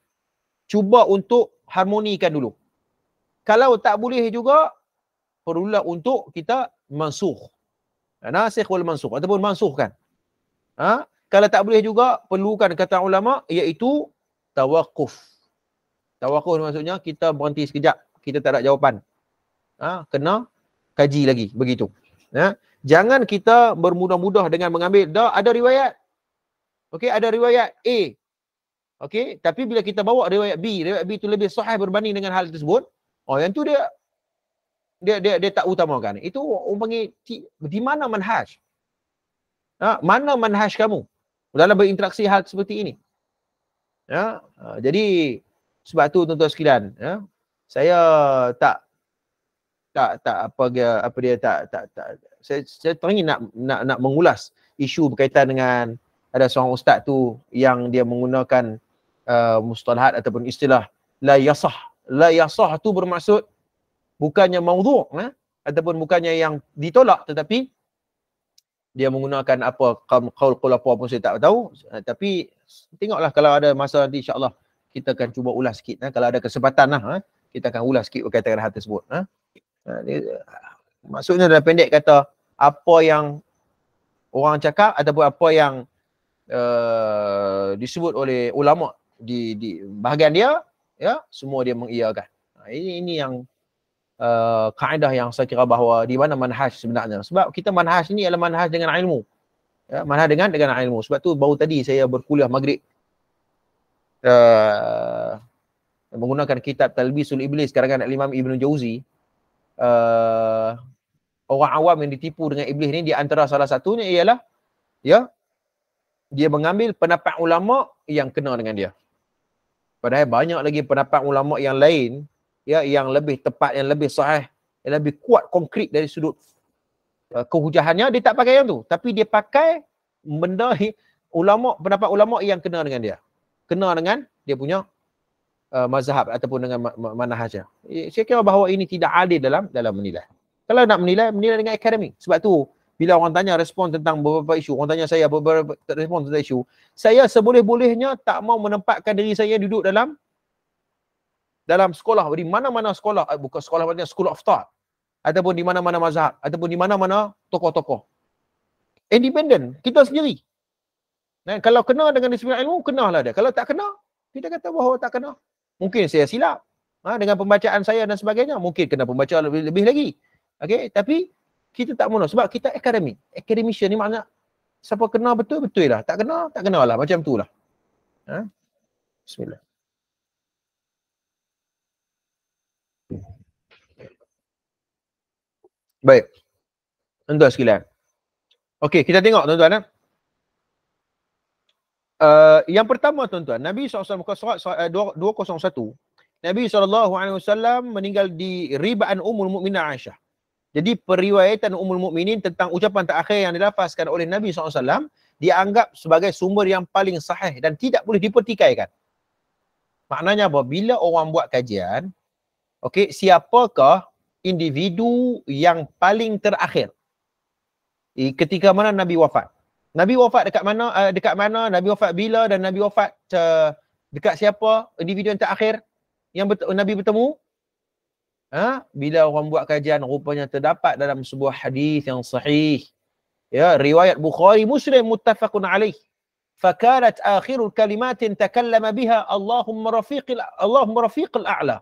Cuba untuk harmonikan dulu. Kalau tak boleh juga, perlulah untuk kita mansukh. Nasikh wal mansukh ataupun mansukh kan. Kalau tak boleh juga, perlukan kata ulama iaitu tawaquf. Tawaquf maksudnya kita berhenti sekejap, kita tak ada jawapan. Kena kaji lagi, begitu. Jangan kita bermudah-mudah dengan mengambil, dah ada riwayat. Okey, ada riwayat A. Okey, tapi bila kita bawa riwayat B itu lebih sahih berbanding dengan hal tersebut, yang tu dia tak utamakan. Itu orang panggil di mana manhaj? Mana manhaj kamu dalam berinteraksi hal seperti ini? Jadi sebab tu tuan-tuan sekalian, saya tak saya teringin nak mengulas isu berkaitan dengan ada seorang ustaz tu yang dia menggunakan mustalahat ataupun istilah la yasah. La yasah tu bermaksud bukannya maudhu', ataupun bukannya yang ditolak, tetapi dia menggunakan apa qaul apa pun saya tak tahu. Tapi tengoklah kalau ada masa nanti insya-Allah kita akan cuba ulas sikit. Kalau ada kesempatan kita akan ulas sikit berkaitan dengan hal tersebut. Maksudnya dalam pendek kata, apa yang orang cakap ataupun apa yang disebut oleh ulama di bahagian dia, ya, semua dia mengiyakan. Ini yang kaedah yang saya kira bahawa di mana manhaj sebenarnya. Sebab kita manhaj ni adalah manhaj dengan ilmu. Ya, manhaj dengan ilmu. Sebab tu baru tadi saya berkuliah maghrib menggunakan kitab Talbisul Iblis karangan Imam Ibn Jauzi. Orang awam yang ditipu dengan iblis ni, di antara salah satunya ialah dia mengambil pendapat ulama yang kena dengan dia. Padahal banyak lagi pendapat ulama yang lain, ya, yang lebih tepat, yang lebih sahih, yang lebih kuat konkret dari sudut kehujahannya. Dia tak pakai yang tu, tapi dia pakai benda pendapat ulama yang kena dengan dia, kena dengan dia punya mazhab ataupun dengan manhajnya. Saya kira bahawa ini tidak adil dalam menilai. Kalau nak menilai dengan akademik. Sebab tu bila orang tanya respon tentang beberapa isu, orang tanya saya beberapa respon tentang isu, saya seboleh-bolehnya tak mau menempatkan diri saya duduk dalam sekolah, di mana-mana sekolah, bukan sekolah maksudnya school of thought, ataupun di mana-mana mazhab, ataupun di mana-mana tokoh-tokoh. Independent, kita sendiri. Dan kalau kena dengan disiplin ilmu, kenalah dia. Kalau tak kena, kita kata bahawa tak kena. Mungkin saya silap dengan pembacaan saya dan sebagainya, mungkin kena pembaca lebih lagi. Okey, tapi kita tak mahu sebab kita akademik. Academician ni makna siapa kena betul lah, tak kena lah, macam tu lah. Bismillah. Baik. Tuan-tuan sekalian. Okey, kita tengok tuan-tuan. Yang pertama tuan-tuan, Nabi SAW muka surat 201, Nabi SAW meninggal di ribaan Ummul Mukminah Aisyah. Jadi periwayatan Ummul Mukminin tentang ucapan terakhir yang dilafazkan oleh Nabi SAW dianggap sebagai sumber yang paling sahih dan tidak boleh dipertikaikan. Maknanya apa? Bila orang buat kajian, okey, siapakah individu yang paling terakhir ketika mana Nabi wafat? Nabi wafat dekat mana? Dekat mana? Nabi wafat bila? Dan Nabi wafat dekat siapa? Individu yang terakhir yang Nabi bertemu? Bila orang buat kajian, rupanya terdapat dalam sebuah hadis yang sahih. Ya, riwayat Bukhari Muslim muttafaqun alaih. Fakanat akhirul kalimatin takallama biha Allahumma rafiqil a'la.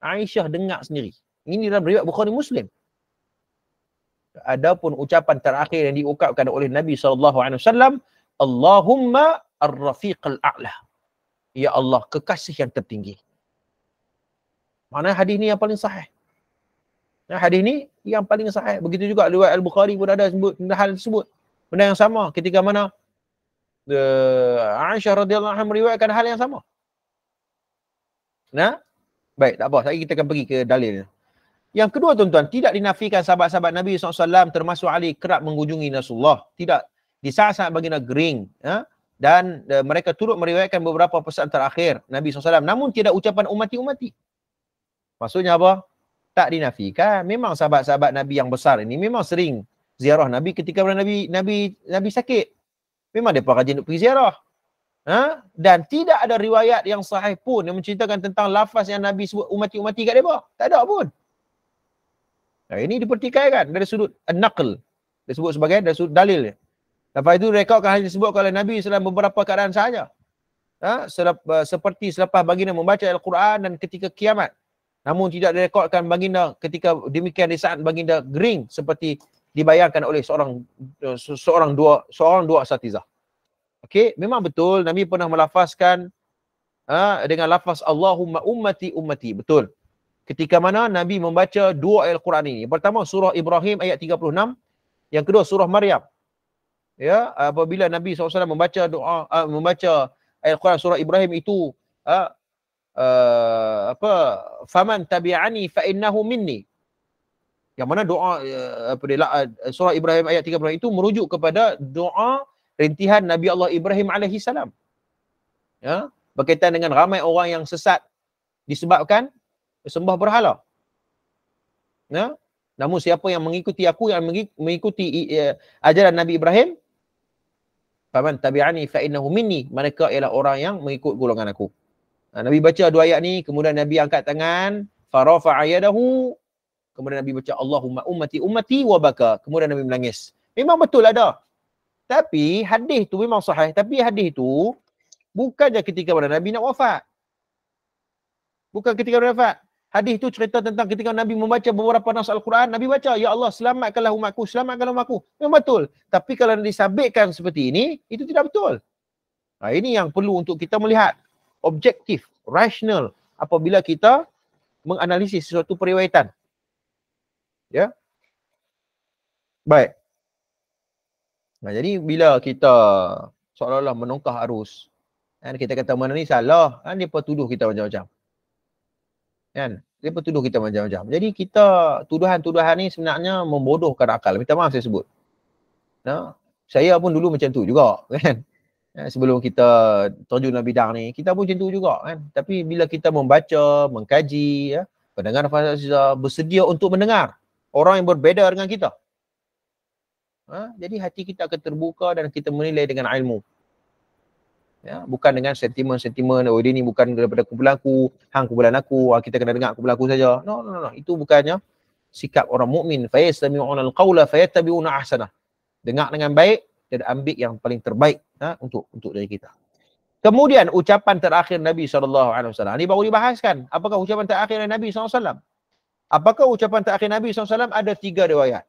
Aisyah dengar sendiri. Ini dalam riwayat Bukhari Muslim. Adapun ucapan terakhir yang diucapkan oleh Nabi SAW, Allahumma ar-rafiqil a'la. Ya Allah, kekasih yang tertinggi. Mana hadis ni yang paling sahih. Hadis ni yang paling sahih. Begitu juga riwayat Al-Bukhari pun ada sebut hal tersebut. Benda yang sama ketika mana Aisyah radhiyallahu anha meriwayatkan hal yang sama. Nah, baik, tak apa. Sekarang kita akan pergi ke dalil. Yang kedua tuan-tuan, tidak dinafikan sahabat-sahabat Nabi SAW termasuk Ali kerap mengunjungi Rasulullah. Tidak. Di saat-saat baginda gering. Dan mereka turut meriwayatkan beberapa pesan terakhir Nabi SAW. Namun tidak ucapan umati-umati. Maksudnya apa? Tak dinafikan. Memang sahabat-sahabat Nabi yang besar ini memang sering ziarah Nabi ketika Nabi sakit. Memang mereka rajin pergi ziarah. Dan tidak ada riwayat yang sahih pun yang menceritakan tentang lafaz yang Nabi sebut umati-umati kat mereka. Tak ada pun. Nah, ini dipertikaikan dari sudut an-naql. Disebut sebagai dari sudut dalil. Lepas itu rekodkan hanya disebutkan oleh Nabi dalam beberapa keadaan sahaja. Seperti selepas baginda membaca Al-Quran dan ketika kiamat. Namun tidak direkodkan baginda ketika demikian di saat baginda gering seperti dibayangkan oleh seorang dua asatizah. Okey, memang betul Nabi pernah melafazkan dengan lafaz Allahumma ummati ummati. Betul. Ketika mana Nabi membaca dua ayat Al-Quran ini. Pertama surah Ibrahim ayat 36, yang kedua surah Maryam. Ya, apabila Nabi SAW membaca ayat Al-Quran surah Ibrahim itu faman tabi'ani fa innahu minni. Yang mana doa surah Ibrahim ayat 36 itu merujuk kepada doa rintihan Nabi Allah Ibrahim alaihi salam. Ya, berkaitan dengan ramai orang yang sesat disebabkan sembah berhala. Ya, namun siapa yang mengikuti aku, yang mengikuti ajaran Nabi Ibrahim, faman tabi'ani fa innahu minni, mereka ialah orang yang mengikut golongan aku. Nabi baca dua ayat ni, kemudian Nabi angkat tangan, farafa'a yadahu, kemudian Nabi baca Allahumma ummati ummati wa baka, kemudian Nabi menangis. Memang betul ada. Tapi hadis tu memang sahih, tapi hadis tu bukannya ketika pada Nabi nak wafat. Bukan ketika Nabi wafat. Hadis tu cerita tentang ketika Nabi membaca beberapa nas Al-Quran, Nabi baca, ya Allah selamatkanlah umatku, selamatkanlah umatku. Memang betul. Tapi kalau disabitkan seperti ini, itu tidak betul. Ini yang perlu untuk kita melihat. Objektif, rasional apabila kita menganalisis sesuatu periwayatan. Ya. Baik. Jadi bila kita seolah-olah menongkah arus, kan kita kata mana ni salah, kan dia tuduh kita macam-macam. Kan? Dia tuduh kita macam-macam. Jadi kita tuduhan-tuduhan ni sebenarnya membodohkan akal. Minta maaf saya sebut. Saya pun dulu macam tu juga, kan? Sebelum kita terjun dalam bidang ni, kita pun macam tu juga, kan? Tapi bila kita membaca, mengkaji, pendengar fasihah bersedia untuk mendengar orang yang berbeza dengan kita. Jadi hati kita akan terbuka dan kita menilai dengan ilmu. Ya, bukan dengan sentimen-sentimen, oh dia ni bukan daripada kumpulan aku, hang kumpulan aku, kita kena dengar kumpulan aku saja. No. Itu bukannya sikap orang mukmin. Fa yastami'una al-qawla fayattabi'una ahsanah. Dengar dengan baik dan ambil yang paling terbaik untuk diri kita. Kemudian ucapan terakhir Nabi SAW. Ini baru dibahaskan. Apakah ucapan terakhir Nabi SAW? Apakah ucapan terakhir Nabi SAW? Ada 3 riwayat.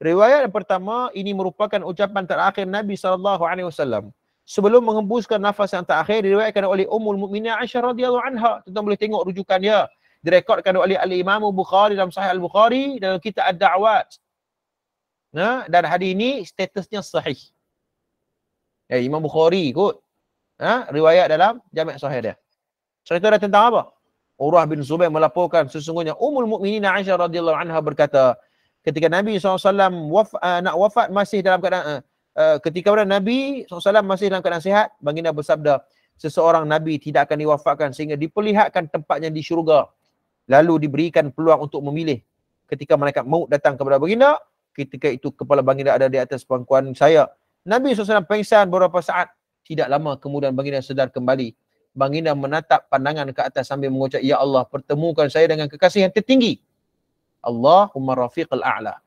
Riwayat yang pertama, ini merupakan ucapan terakhir Nabi SAW. Sebelum menghembuskan nafas yang terakhir, diriwayatkan oleh Ummul Mukminin Aisyah radhiyallahu anha. Tuan boleh tengok rujukannya. Direkodkan oleh Al-Imam Bukhari dalam Sahih Al-Bukhari dalam kitab Ad-Da'wat. Dan hadis ini statusnya sahih. Imam Bukhari ikut riwayat dalam Jami' Sahih dia. Cerita dia tentang apa? Urwah bin Zubair melaporkan sesungguhnya Ummul Mukminin Aisyah radhiyallahu anha berkata, ketika Nabi SAW nak wafat masih dalam keadaan ketika Nabi SAW masih dalam keadaan sihat, baginda bersabda, seseorang Nabi tidak akan diwafatkan sehingga diperlihatkan tempatnya di syurga, lalu diberikan peluang untuk memilih. Ketika malaikat maut datang kepada baginda, ketika itu kepala baginda ada di atas pangkuan saya. Nabi SAW pengsan beberapa saat, tidak lama kemudian baginda sedar kembali. Baginda menatap pandangan ke atas sambil mengucap, ya Allah, pertemukan saya dengan kekasih yang tertinggi. Allahumma rafiqal a'la.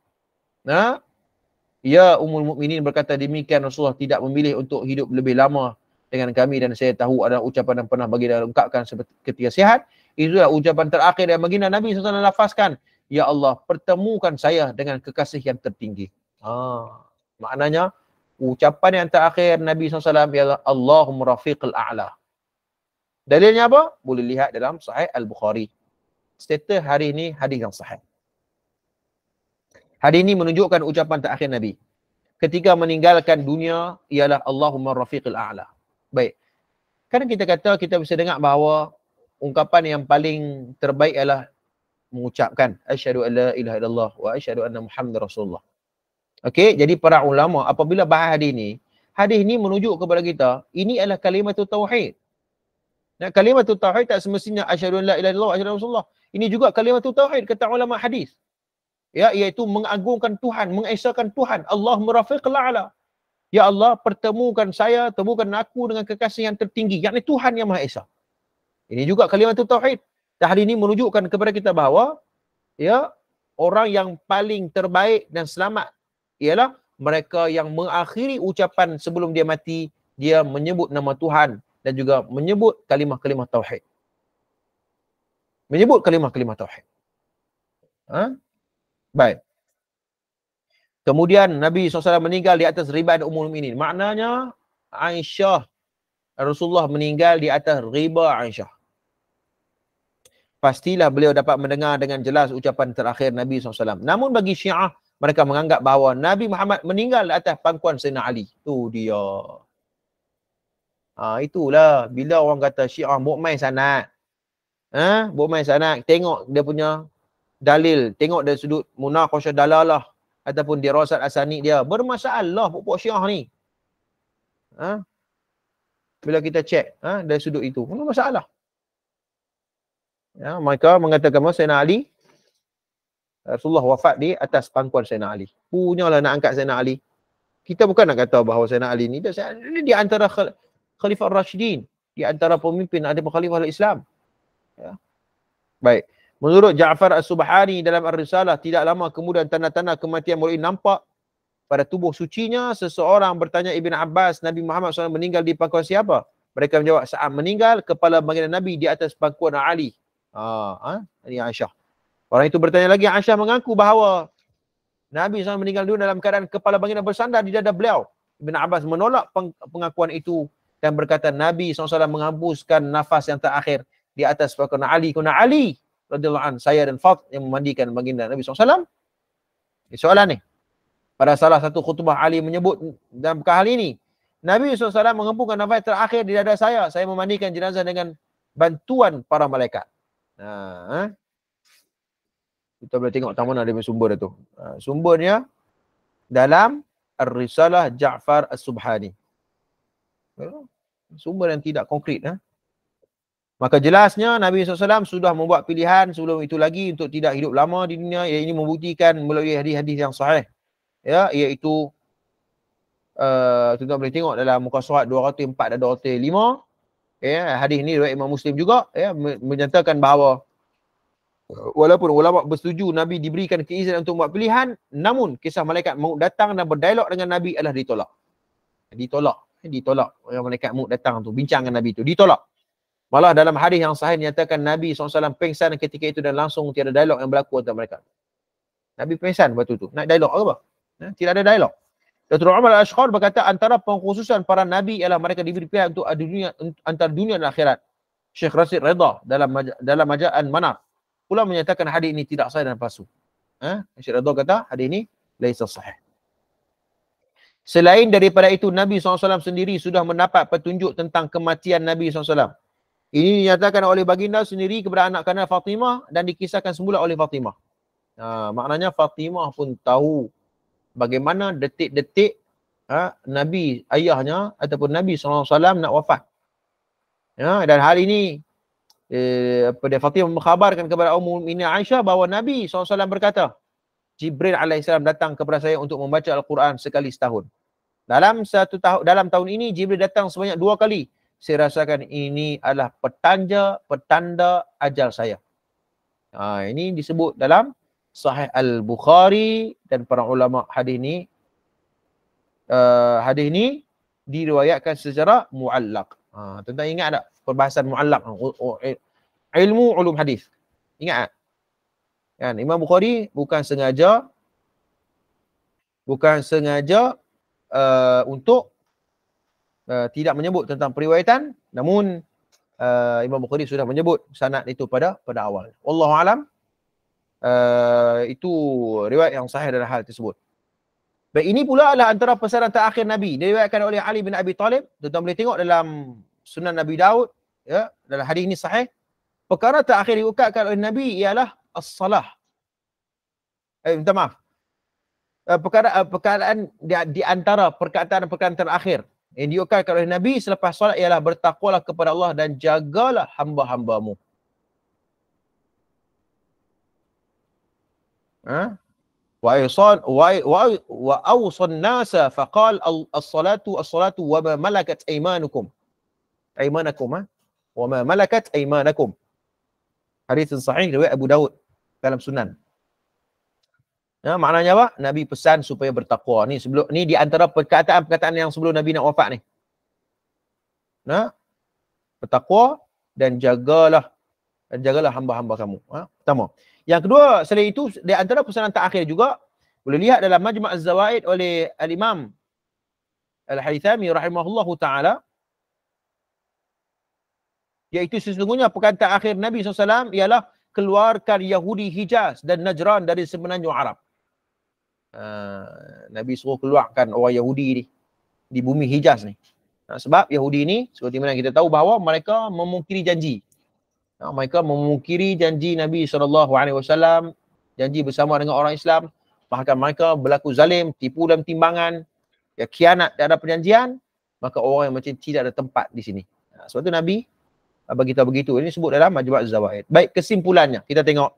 Nah, ya Ummul Mukminin berkata demikian, Rasulullah tidak memilih untuk hidup lebih lama dengan kami dan saya tahu ada ucapan yang pernah baginda ungkapkan ketika sihat. Itulah ucapan terakhir yang baginda Nabi SAW lafazkan, ya Allah, pertemukan saya dengan kekasih yang tertinggi. Maknanya ucapan yang terakhir Nabi SAW ialah Allahumma rafiqal a'la. Dalilnya apa? Boleh lihat dalam Sahih Al-Bukhari. Status hari ini hadis yang sahih. Hadis ini menunjukkan ucapan terakhir Nabi ketika meninggalkan dunia ialah Allahumma rafiqil a'la. Baik. Kan kita kata, kita bisa dengar bahawa ungkapan yang paling terbaik ialah mengucapkan asyhadu an la ilaha illallah wa asyhadu anna Muhammadar Rasulullah. Okey, jadi para ulama apabila bahas hadis ini menunjuk kepada kita, ini adalah kalimatut tauhid. Nah, kalimatut tauhid tak semestinya asyhadu an la ilaha illallah wa asyhadu anna Rasulullah. Ini juga kalimatut tauhid kata ulama hadis. Ya, iaitu mengagungkan Tuhan, mengesakan Tuhan. Allahumma rafiqil a'la. Ya Allah, pertemukan saya, temukan aku dengan kekasih yang tertinggi, yakni Tuhan yang Maha Esa. Ini juga kalimatut tauhid. Dan hadis ini menunjukkan kepada kita bahawa ya, orang yang paling terbaik dan selamat ialah mereka yang mengakhiri ucapan sebelum dia mati, dia menyebut nama Tuhan dan juga menyebut kalimah-kalimah tauhid. Menyebut kalimah-kalimah tauhid. Baik. Kemudian Nabi SAW meninggal di atas riba Ummul Mukminin. Maknanya Aisyah, Rasulullah meninggal di atas riba Aisyah. Pastilah beliau dapat mendengar dengan jelas ucapan terakhir Nabi SAW. Namun bagi Syiah, mereka menganggap bahawa Nabi Muhammad meninggal di atas pangkuan Sayyidina Ali. Itu dia. Itulah bila orang kata Syiah buat main sanad. Buat main sanad. Tengok dia punya dalil. Tengok dari sudut munaqasyah dalalah ataupun dirasat asanid dia. Bermasalah pokok Syiah ni. Bila kita cek dari sudut itu, mana masalah? Ya, mereka mengatakan bahawa Sayyidina Ali, Rasulullah wafat di atas pangkuan Sayyidina Ali. Punyalah nak angkat Sayyidina Ali. Kita bukan nak kata bahawa Sayyidina Ali ni di antara Khalifah Rashidin, di antara pemimpin ada Khalifah Islam. Ya. Baik. Menurut Ja'far As-Subhani dalam Ar-Risalah, tidak lama kemudian tanda-tanda kematian mulai nampak pada tubuh sucinya. Seseorang bertanya Ibn Abbas, Nabi Muhammad SAW meninggal di pangkuan siapa? Mereka menjawab, saat meninggal, kepala baginda Nabi di atas pangkuan Ali. Ini Aisyah. Orang itu bertanya lagi, Aisyah mengaku bahawa Nabi SAW meninggal dunia dalam keadaan kepala baginda bersandar di dada beliau. Ibn Abbas menolak pengakuan itu dan berkata Nabi SAW menghembuskan nafas yang terakhir di atas pangkuan Ali. Kuna Ali radhiyallahu anhu, saya dan Fat yang memandikan baginda Nabi SAW. Soalan ni. Pada salah satu khutbah Ali menyebut dalam hal ini, Nabi SAW menghembuskan nafas terakhir di dada saya memandikan jenazah dengan bantuan para malaikat. Kita boleh tengok tak mana dia sumber dia tu. Sumbernya dalam Ar-Risalah Ja'far As-Subhani. Sumber yang tidak konkret. Maka jelasnya Nabi SAW sudah membuat pilihan sebelum itu lagi untuk tidak hidup lama di dunia. Ini membuktikan melalui hadis-hadis yang sahih. Ya, iaitu kita boleh tengok dalam muka surat 204 dan 205. Ya, hadis ini riwayat Imam Muslim juga, ya, menyatakan bahawa walaupun ulama bersetuju Nabi diberikan keizinan untuk membuat pilihan, namun kisah malaikat maut datang dan berdialog dengan Nabi adalah ditolak. Ditolak. Orang malaikat maut datang tu bincang dengan Nabi tu, ditolak. Malah dalam hadis yang sahih nyatakan Nabi SAW pengsan ketika itu dan langsung tiada dialog yang berlaku antara mereka. Nabi pengsan waktu tu. Nak dialog apa? Tidak ada dialog. Dr. Umar Al-Ashqar berkata antara pengkhususan para Nabi ialah mereka diberi pilihan untuk antara dunia dan akhirat. Syekh Rasid Redha dalam majaan Manar pula menyatakan hadis ini tidak sahih dan palsu. Syekh Redha kata hadis ini laisa sahih. Selain daripada itu, Nabi SAW sendiri sudah mendapat petunjuk tentang kematian Nabi SAW. Ini dinyatakan oleh baginda sendiri kepada anak kandung Fatimah dan dikisahkan semula oleh Fatimah. Maknanya Fatimah pun tahu bagaimana detik-detik Nabi ayahnya ataupun Nabi SAW nak wafat. Dan hal ini Fatimah mengkhabarkan kepada Ummul Mukminin Aisyah bahawa Nabi SAW berkata, Jibril alaihissalam datang kepada saya untuk membaca Al-Quran sekali setahun. Dalam tahun ini Jibril datang sebanyak 2 kali. Saya rasakan ini adalah petanda ajal saya. Ini disebut dalam Sahih Al-Bukhari, dan para ulama hadis ni diriwayatkan secara muallaq. Tuan-tuan ingat tak perbahasan muallaq? Ilmu ulum hadis. Ingat tak? Kan Imam Bukhari bukan sengaja untuk tidak menyebut tentang periwayatan, namun Imam Bukhari sudah menyebut sanad itu pada awal. Wallahu alam, itu riwayat yang sahih dalam hal tersebut. Baik, ini pula adalah antara pesanan terakhir Nabi. Diriwayatkan oleh Ali bin Abi Talib. Tuan-tuan boleh tengok dalam Sunan Nabi Daud, dalam hadis ini sahih. Perkara terakhir diukatkan oleh Nabi ialah as-salah. Minta maaf. Perkataan di antara perkataan-perkataan terakhir yang diukatkan oleh Nabi selepas solat ialah bertakwalah kepada Allah dan jagalah hamba-hambamu. Wa awsan nasa faqal as-salatu wa ma malakat aymanakum. Wa ma malakat aymanakum. Hadis sahih riwayat Abu Daud dalam Sunan. Maknanya apa? Nabi pesan supaya bertakwa. Ni di antara perkataan-perkataan yang sebelum Nabi nak wafat ni. Bertakwa dan jagalah hamba-hamba kamu. Pertama. Yang kedua, selain itu, di antara pesanan terakhir juga, boleh lihat dalam Majma' Az-Zawaid oleh Al-Imam Al-Haythami rahimahullahu ta'ala, iaitu sesungguhnya perkataan terakhir Nabi SAW ialah keluarkan Yahudi Hijaz dan Najran dari semenanjung Arab. Nabi suruh keluarkan orang Yahudi ni di bumi Hijaz ni. Sebab Yahudi ni, seperti mana kita tahu bahawa mereka memungkiri janji. Mereka memungkiri janji Nabi SAW, janji bersama dengan orang Islam. Bahkan mereka berlaku zalim, tipu dan timbangan, khianat terhadap perjanjian. Maka orang yang macam tidak ada tempat di sini. Sebab tu Nabi bagi tahu begitu. Ini sebut dalam Majma' Az-Zawaid. Baik, kesimpulannya kita tengok.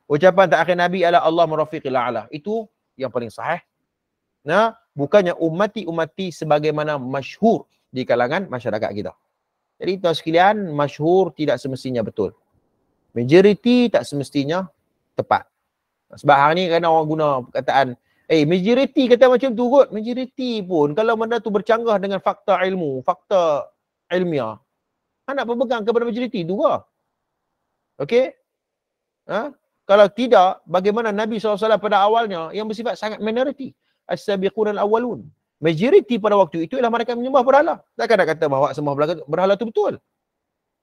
Ucapan terakhir Nabi adalah Allah murafiqil a'la. Itu yang paling sahih. Bukannya ummati sebagaimana masyhur di kalangan masyarakat kita. Jadi tuan sekalian, masyhur tidak semestinya betul. Majoriti tak semestinya tepat. Sebab hari ni kerana orang guna perkataan, majoriti kata macam tu kot. Majoriti pun kalau benda tu bercanggah dengan fakta ilmu, fakta ilmiah, nak berpegang kepada majoriti tu ke? Okey? Kalau tidak, bagaimana Nabi SAW pada awalnya yang bersifat sangat minoriti. As-sabiqun al-awwalun. Majoriti pada waktu itu ialah mereka menyembah berhala. Takkan nak kata bahawa sembah berhala itu betul.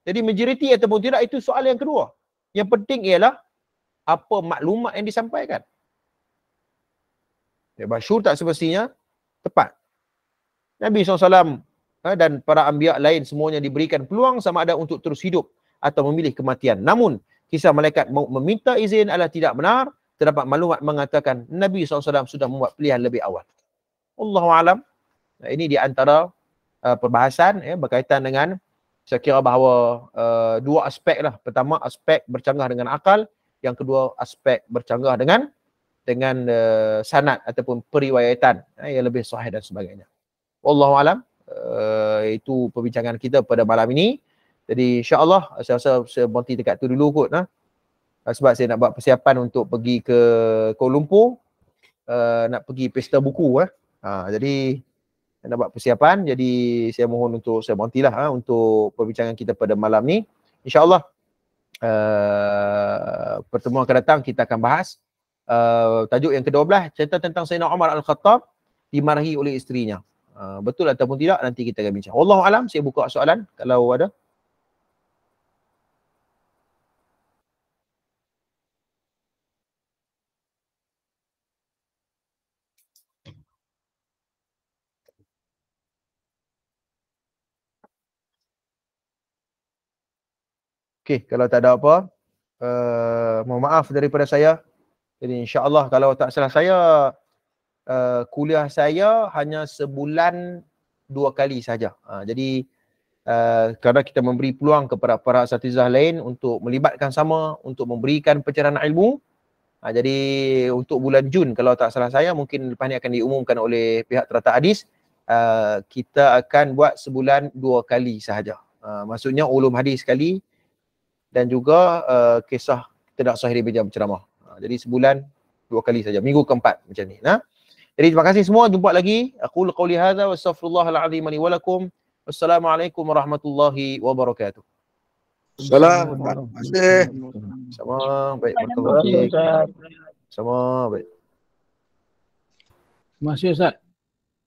Jadi majoriti ataupun tidak, itu soal yang kedua. Yang penting ialah apa maklumat yang disampaikan. Masyhur tak semestinya tepat. Nabi SAW dan para anbiya lain semuanya diberikan peluang sama ada untuk terus hidup atau memilih kematian. Namun, kisah malaikat meminta izin adalah tidak benar. Terdapat maklumat mengatakan Nabi SAW sudah membuat pilihan lebih awal. Allahu alam. Ini di antara perbahasan berkaitan dengan, saya kira bahawa dua aspek lah. Pertama, aspek bercanggah dengan akal. Yang kedua, aspek bercanggah dengan sanad ataupun periwayatan yang lebih sahih dan sebagainya. Wallahu alam. Itu perbincangan kita pada malam ini. Jadi insya-Allah saya rasa saya berhenti dekat tu dulu kot. Sebab saya nak buat persiapan untuk pergi ke Kuala Lumpur. Nak pergi pesta buku. Jadi nak buat persiapan. Jadi saya mohon untuk saya berhentilah untuk perbincangan kita pada malam ni. InsyaAllah pertemuan akan datang kita akan bahas tajuk yang ke-12, cerita tentang Sayyidina Umar Al-Khattab dimarahi oleh isterinya. Betul ataupun tidak, nanti kita akan bincang. Wallahu alam, saya buka soalan kalau ada. Okey, kalau tak ada apa, mohon maaf daripada saya. Jadi insya-Allah kalau tak salah saya, kuliah saya hanya sebulan 2 kali saja. Jadi kerana kita memberi peluang kepada para asatizah lain untuk melibatkan sama, untuk memberikan pencerahan ilmu. Jadi untuk bulan Jun kalau tak salah saya, mungkin lepas ni akan diumumkan oleh pihak Teratak Hadis, kita akan buat sebulan 2 kali sahaja. Maksudnya ulum hadis sekali dan juga kisah tidak sahih di meja berceramah. Jadi sebulan 2 kali saja, minggu keempat macam ni. Jadi terima kasih semua, jumpa lagi. Aku qauli hadza wa astaghfirullahal azim li wa lakum. Wassalamualaikum warahmatullahi wabarakatuh. Salam. Terima kasih. Sama baik, barakallahu fiik. Sama baik. Terima kasih Ustaz.